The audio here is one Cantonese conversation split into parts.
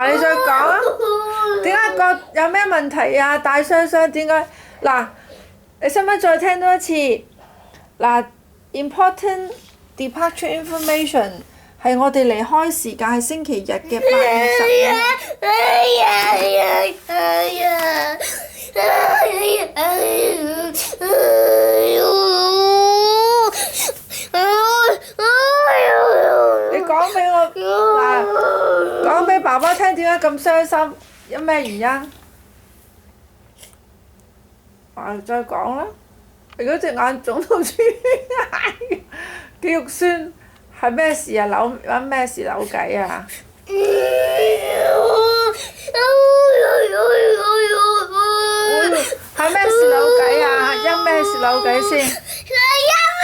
你再講啊？點解有咩問題啊？大雙雙點解？嗱，你使唔使再聽多一次？嗱，important departure information 係我哋離開時間係星期日嘅8:25。你講俾我嗱，講俾爸爸聽點解咁傷心？因咩原因？再講啦！如果隻眼腫到穿，肌肉酸係咩事啊？揾咩事扭計啊？係咩事扭計啊？因咩事扭計先？因為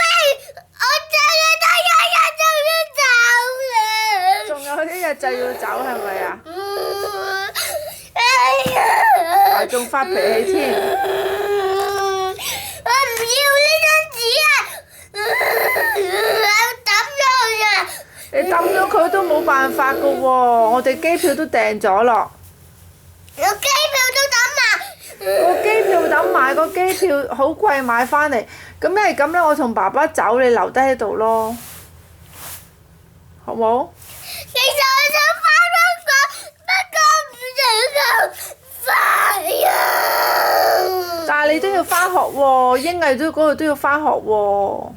我仲有一日就要走啦。仲有一日就要走係咪啊？仲發脾氣添。我唔要呢張紙啊！我抌咗佢啊！你抌咗佢都冇辦法噶喎，我哋機票都訂咗咯。我機票都抌埋。個機票等買個機票好貴買翻嚟，咁一係咁咧，我同爸爸走，你留低喺度咯，好冇？其實我想翻香港，不過唔想咁快啊！但係你都要翻學喎，英藝都嗰度都要翻學喎。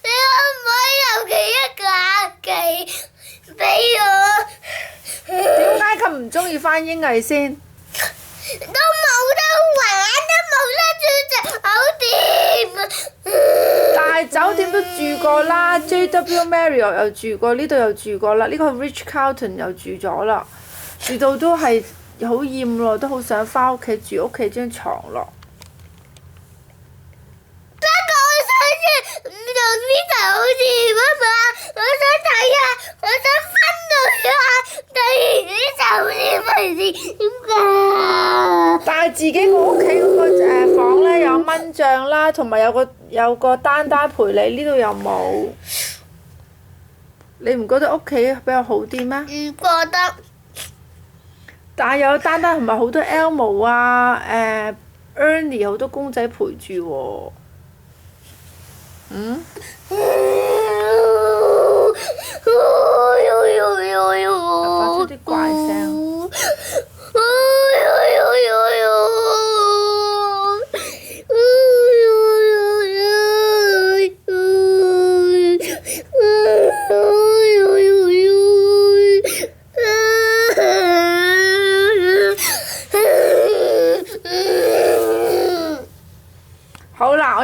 你可唔可以留期一個假期俾我？點解咁唔中意翻英藝先？都冇得玩，都冇得住酒店啊！但係酒店都住過啦，JW Marriott 又住過，呢度又住過啦，呢個 Ritz Carlton 又住咗啦，住到都係好厭咯，都好想翻屋企住屋企張床咯。不過我想住唔同呢頭好似媽媽，我想睇下，我想分類下，睇完呢頭先咪先點解？但係自己個屋企嗰個房咧有蚊帳啦，同埋有個丹丹陪你，呢度又冇。你唔覺得屋企比較好啲咩？唔覺得。但係有丹丹同埋好多 Elmo 啊，Ernie 好多公仔陪住喎。嗯？發出啲怪聲。好啦，我